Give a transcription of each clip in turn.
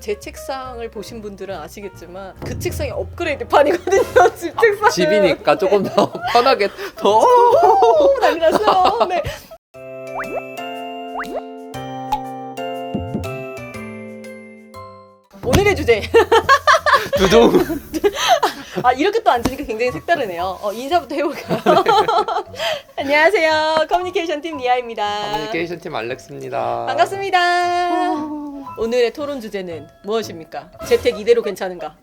제 책상을 보신 분들은 아시겠지만 그 책상이 업그레이드판이거든요. 집 책상은. 집이니까 조금 더 편하게 더 난리 났어요. 네. 오늘의 주제. 두둥. 아, 이렇게 또 앉으니까 굉장히 색다르네요. 인사부터 해볼까요? 안녕하세요. 커뮤니케이션 팀 리아입니다. 커뮤니케이션 팀 알렉스입니다. 반갑습니다. 오늘의 토론 주제는 무엇입니까? 재택 이대로 괜찮은가?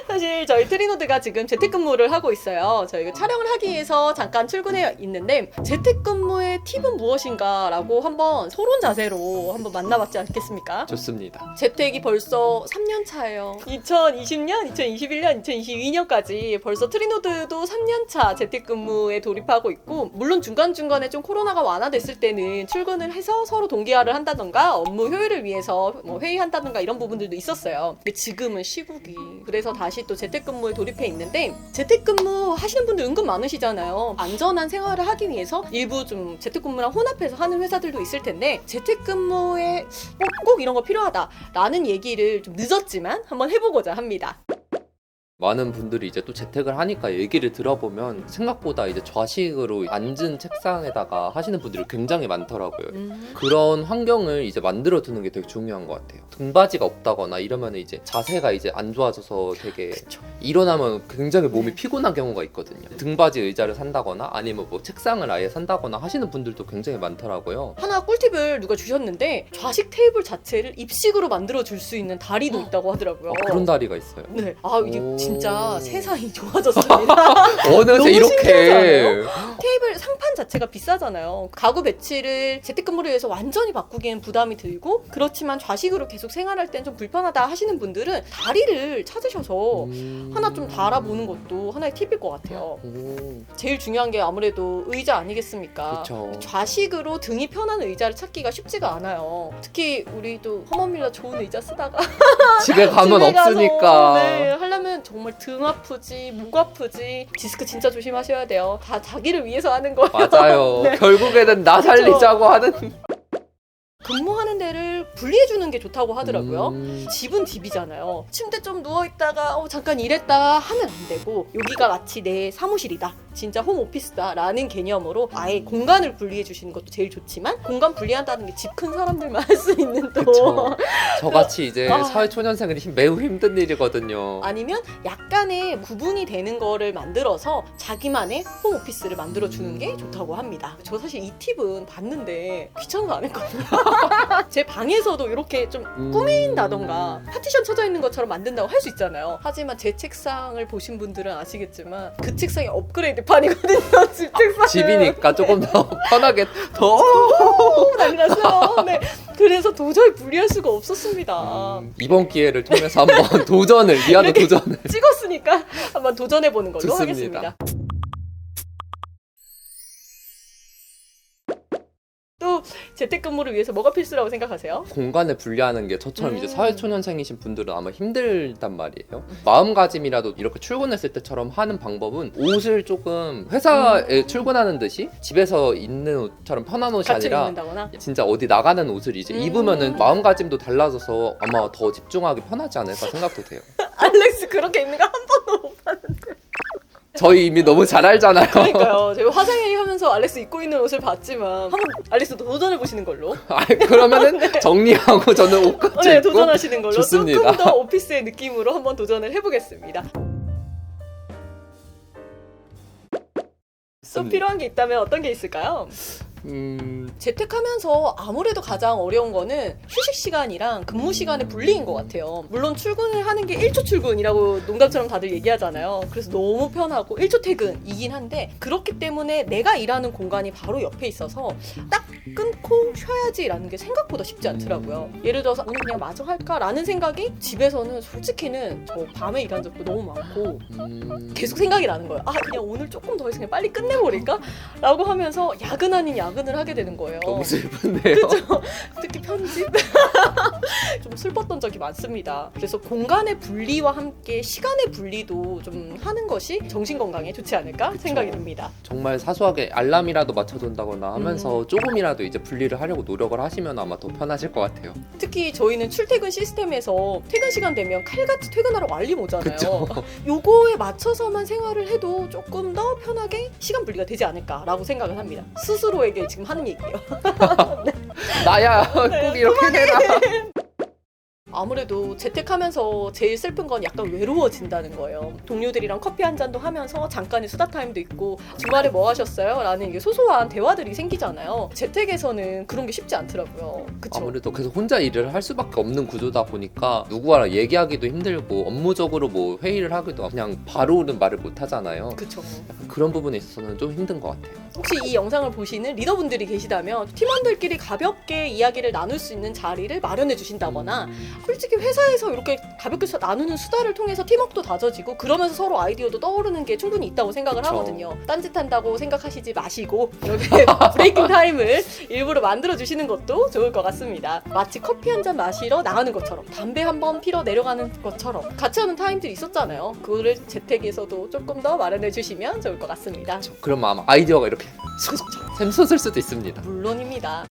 사실 저희 트리노드가 지금 재택근무를 하고 있어요. 저희가 촬영을 하기 위해서 잠깐 출근해 있는데 재택근무의 팁은 무엇인가 라고 한번 토론 자세로 한번 만나봤지 않겠습니까? 좋습니다. 재택이 벌써 3년 차예요. 2020년, 2021년, 2022년까지 벌써 트리노드도 3년 차 재택근무에 돌입하고 있고, 물론 중간중간에 좀 코로나가 완화됐을 때는 출근을 해서 서로 동기화를 한다던가 업무 효율을 위해서 뭐 회의한다던가 이런 부분들도 있었어요. 근데 지금은 시국이 그래서 다시 또 재택근무에 돌입해 있는데, 재택근무 하시는 분들 은근 많으시잖아요. 안전한 생활을 하기 위해서 일부 좀 재택근무랑 혼합해서 하는 회사들도 있을 텐데, 재택근무에 꼭 이런 거 필요하다라는 얘기를 좀 늦었지만 한번 해보고자 합니다. 많은 분들이 이제 또 재택을 하니까 얘기를 들어보면 생각보다 이제 좌식으로 앉은 책상에다가 하시는 분들이 굉장히 많더라고요. 그런 환경을 이제 만들어 두는 게 되게 중요한 것 같아요. 등받이가 없다거나 이러면 이제 자세가 이제 안 좋아져서 되게 그쵸. 일어나면 굉장히 몸이 피곤한 경우가 있거든요. 등받이 의자를 산다거나 아니면 뭐 책상을 아예 산다거나 하시는 분들도 굉장히 많더라고요. 하나 꿀팁을 누가 주셨는데, 좌식 테이블 자체를 입식으로 만들어 줄 수 있는 다리도 있다고 하더라고요. 그런 다리가 있어요. 네. 아, 이게 오. 진짜 세상이 좋아졌습니다. 어느새 너무 이렇게 테이블 상판 자체가 비싸잖아요. 가구 배치를 재택근무를 위해서 완전히 바꾸기엔 부담이 들고, 그렇지만 좌식으로 계속 생활할 땐 좀 불편하다 하시는 분들은 다리를 찾으셔서 하나 좀 달아보는 것도 하나의 팁일 것 같아요. 오. 제일 중요한 게 아무래도 의자 아니겠습니까? 그쵸. 좌식으로 등이 편한 의자를 찾기가 쉽지가 않아요. 특히 우리도 허먼밀러 좋은 의자 쓰다가 집에 가면 집에 가서, 없으니까. 네, 하려면 정말 등 아프지, 목 아프지, 디스크 진짜 조심하셔야 돼요. 다 자기를 위해서 하는 거예요. 맞아요. 네. 결국에는 나 살리자고 하는. 근무하는 데를 분리해주는 게 좋다고 하더라고요. 집은 집이잖아요. 침대 좀 누워있다가 잠깐 일했다가 하면 안 되고, 여기가 마치 내 사무실이다, 진짜 홈오피스다 라는 개념으로 아예 공간을 분리해 주시는 것도 제일 좋지만, 공간 분리한다는 게 집 큰 사람들만 할 수 있는 또 그쵸. 저같이 이제 아. 사회초년생은 매우 힘든 일이거든요. 아니면 약간의 구분이 되는 거를 만들어서 자기만의 홈오피스를 만들어주는 게 좋다고 합니다. 저 사실 이 팁은 봤는데 귀찮아서 안 했거든요. 제 방에서도 이렇게 좀 꾸민다던가 파티션 쳐져 있는 것처럼 만든다고 할 수 있잖아요. 하지만 제 책상을 보신 분들은 아시겠지만 그 책상이 업그레이드판이거든요. 집 책상은. 집이니까 조금 더 편하게 더 난리 났어요. 네. 그래서 도저히 분리할 수가 없었습니다. 이번 기회를 통해서 한번 도전을 리아도 이렇게 도전을 찍었으니까 한번 도전해보는 걸로 좋습니다. 하겠습니다. 또 재택근무를 위해서 뭐가 필수라고 생각하세요? 공간을 분리하는 게 저처럼 이제 음. 사회초년생이신 분들은 아마 힘들단 말이에요. 마음가짐이라도 이렇게 출근했을 때처럼 하는 방법은 옷을 조금 회사에 출근하는 듯이 집에서 입는 옷처럼 편한 옷이 같이 아니라 입는다거나? 진짜 어디 나가는 옷을 이제 입으면은 마음가짐도 달라져서 아마 더 집중하기 편하지 않을까 생각도 돼요. 알렉스 그렇게 입는 거 한 번도 못 봤는데. 저희 이미 너무 잘 알잖아요. 그러니까요. 제가 화상회의 하면서 알렉스 입고 있는 옷을 봤지만 한번 알렉스도 도전해보시는 걸로. 그러면은 정리하고 저는 옷까지 네, 입고 도전하시는 걸로. 좋습니다. 조금 더 오피스의 느낌으로 한번 도전을 해보겠습니다. 또 필요한 게 있다면 어떤 게 있을까요? 재택하면서 아무래도 가장 어려운 거는 휴식 시간이랑 근무 시간의 분리인 것 같아요. 물론 출근을 하는 게 1초 출근이라고 농담처럼 다들 얘기하잖아요. 그래서 너무 편하고 1초 퇴근이긴 한데, 그렇기 때문에 내가 일하는 공간이 바로 옆에 있어서 딱 끊고 쉬어야지라는 게 생각보다 쉽지 않더라고요. 예를 들어서 오늘 그냥 마저 할까라는 생각이 집에서는 솔직히는 저 밤에 일한 적도 너무 많고 계속 생각이 나는 거예요. 아, 그냥 오늘 조금 더 해서 그냥 빨리 끝내버릴까? 라고 하면서 야근 아닌 야근을 하게 되는 거예요. 너무 슬픈데요. 그죠? 특히 편집? 좀 슬펐던 적이 많습니다. 그래서 공간의 분리와 함께 시간의 분리도 좀 하는 것이 정신 건강에 좋지 않을까 생각이 듭니다. 정말 사소하게 알람이라도 맞춰둔다거나 하면서 조금이라도 이제 분리를 하려고 노력을 하시면 아마 더 편하실 것 같아요. 특히 저희는 출퇴근 시스템에서 퇴근 시간 되면 칼같이 퇴근하라고 알림 오잖아요. 그쵸. 요거에 맞춰서만 생활을 해도 조금 더 편하게 시간 분리가 되지 않을까라고 생각을 합니다. 스스로에게 지금 하는 얘기예요. 나야 꼭 이렇게 해라. 아무래도 재택하면서 제일 슬픈 건 약간 외로워진다는 거예요. 동료들이랑 커피 한 잔도 하면서 잠깐의 수다 타임도 있고 주말에 뭐 하셨어요? 라는 이게 소소한 대화들이 생기잖아요. 재택에서는 그런 게 쉽지 않더라고요. 그쵸? 아무래도 계속 혼자 일을 할 수밖에 없는 구조다 보니까 누구랑 얘기하기도 힘들고 업무적으로 뭐 회의를 하기도 그냥 바로는 말을 못 하잖아요. 그쵸. 약간 그런 부분에 있어서는 좀 힘든 것 같아요. 혹시 이 영상을 보시는 리더분들이 계시다면 팀원들끼리 가볍게 이야기를 나눌 수 있는 자리를 마련해 주신다거나 솔직히 회사에서 이렇게 가볍게 나누는 수다를 통해서 팀워크도 다져지고 그러면서 서로 아이디어도 떠오르는 게 충분히 있다고 생각을 그쵸. 하거든요. 딴짓한다고 생각하시지 마시고 이렇게 브레이킹 타임을 일부러 만들어 주시는 것도 좋을 것 같습니다. 마치 커피 한 잔 마시러 나가는 것처럼 담배 한 번 피러 내려가는 것처럼 같이 하는 타임들이 있었잖아요. 그거를 재택에서도 조금 더 마련해 주시면 좋을 것 같습니다. 그럼 아마 아이디어가 이렇게 샘솟을 수도 있습니다. 물론입니다.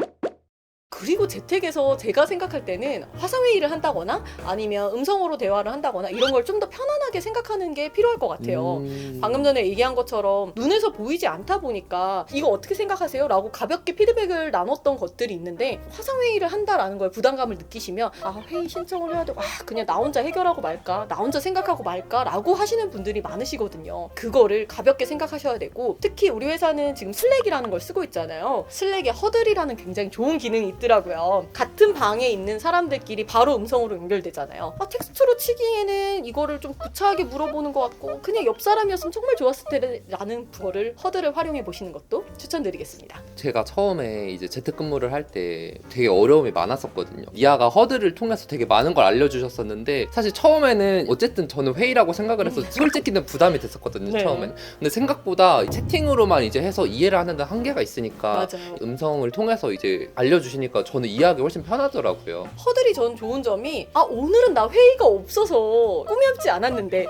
그리고 재택에서 제가 생각할 때는 화상회의를 한다거나 아니면 음성으로 대화를 한다거나 이런 걸 좀 더 편안하게 생각하는 게 필요할 것 같아요. 방금 전에 얘기한 것처럼 눈에서 보이지 않다 보니까 이거 어떻게 생각하세요? 라고 가볍게 피드백을 나눴던 것들이 있는데 화상회의를 한다라는 거에 부담감을 느끼시면 아 회의 신청을 해야 되고 그냥 나 혼자 해결하고 말까? 나 혼자 생각하고 말까? 라고 하시는 분들이 많으시거든요. 그거를 가볍게 생각하셔야 되고 특히 우리 회사는 지금 슬랙이라는 걸 쓰고 있잖아요. 슬랙에 허들이라는 굉장히 좋은 기능이 있더라고요. 같은 방에 있는 사람들끼리 바로 음성으로 연결되잖아요. 텍스트로 치기에는 이거를 좀 구차하게 물어보는 것 같고 그냥 옆 사람이었으면 정말 좋았을 테라는 거를 허들을 활용해 보시는 것도 추천드리겠습니다. 제가 처음에 이제 재택근무를 할 때 되게 어려움이 많았었거든요. 미아가 허드를 통해서 되게 많은 걸 알려주셨었는데 사실 처음에는 어쨌든 저는 회의라고 생각을 해서 솔직히는 부담이 됐었거든요. 네. 처음에는. 근데 생각보다 채팅으로만 이제 해서 이해를 하는 데 한계가 있으니까 맞아요. 음성을 통해서 이제 알려주시니까 저는 이해하기 훨씬 편하더라고요. 허들이 전 좋은 점이 오늘은 나 회의가 없어서 꾸몄지 않았는데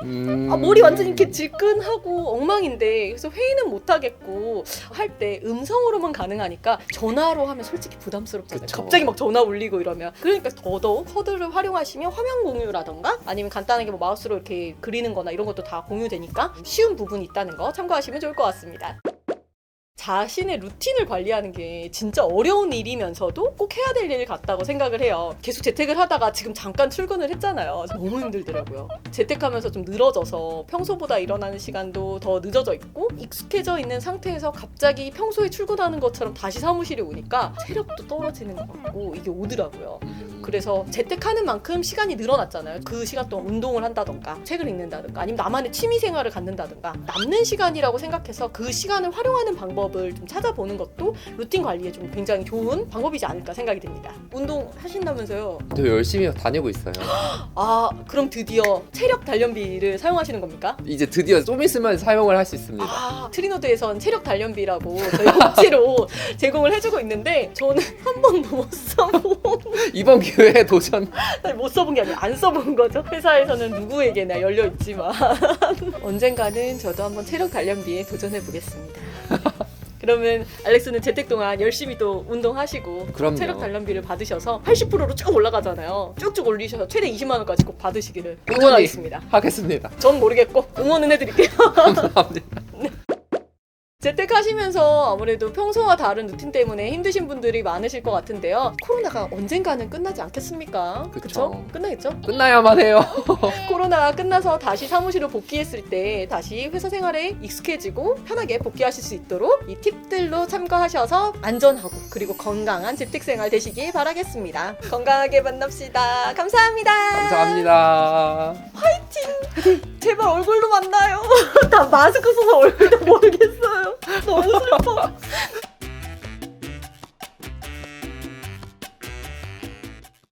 머리 완전 이렇게 질끈하고 엉망인데 그래서 회의는 못 하겠고 할 때 음성으로만 가능하니까 전화로 하면 솔직히 부담스럽잖아요. 그쵸. 갑자기 막 전화 울리고 이러면 그러니까 더더욱 허들을 활용하시면 화면 공유라던가 아니면 간단하게 뭐 마우스로 이렇게 그리는 거나 이런 것도 다 공유되니까 쉬운 부분이 있다는 거 참고하시면 좋을 것 같습니다. 자신의 루틴을 관리하는 게 진짜 어려운 일이면서도 꼭 해야 될 일 같다고 생각을 해요. 계속 재택을 하다가 지금 잠깐 출근을 했잖아요. 너무 힘들더라고요. 재택하면서 좀 늘어져서 평소보다 일어나는 시간도 더 늦어져 있고 익숙해져 있는 상태에서 갑자기 평소에 출근하는 것처럼 다시 사무실에 오니까 체력도 떨어지는 것 같고 이게 오더라고요. 그래서 재택하는 만큼 시간이 늘어났잖아요. 그 시간 동안 운동을 한다던가 책을 읽는다던가 아니면 나만의 취미 생활을 갖는다던가 남는 시간이라고 생각해서 그 시간을 활용하는 방법을 좀 찾아보는 것도 루틴 관리에 좀 굉장히 좋은 방법이지 않을까 생각이 듭니다. 운동 하신다면서요? 저 열심히 다니고 있어요. 그럼 드디어 체력 단련비를 사용하시는 겁니까? 이제 드디어 좀 있으면 사용을 할 수 있습니다. 트리노드에선 체력 단련비라고 저희 억지로 제공을 해주고 있는데 저는 한 번도 못 써본 이번 기회에 도전. 못 써본 게 아니라 안 써본 거죠. 회사에서는 누구에게나 열려있지만 언젠가는 저도 한번 체력 단련비에 도전해 보겠습니다. 그러면 알렉스는 재택 동안 열심히 또 운동하시고 그럼요. 체력 단련비를 받으셔서 80%로 쭉 올라가잖아요. 쭉쭉 올리셔서 최대 20만 원까지 꼭 받으시기를 꾸준히 응원하겠습니다. 하겠습니다. 전 모르겠고 응원은 해드릴게요. 감사합니다. 재택하시면서 아무래도 평소와 다른 루틴 때문에 힘드신 분들이 많으실 것 같은데요. 코로나가 언젠가는 끝나지 않겠습니까? 그쵸. 그쵸? 끝나겠죠? 끝나야만 해요. 코로나가 끝나서 다시 사무실로 복귀했을 때 다시 회사 생활에 익숙해지고 편하게 복귀하실 수 있도록 이 팁들로 참고하셔서 안전하고 그리고 건강한 재택생활 되시길 바라겠습니다. 건강하게 만납시다. 감사합니다. 감사합니다. 제발 얼굴로 만나요. 다 마스크 써서 얼굴도 모르겠어요. 너무 슬퍼.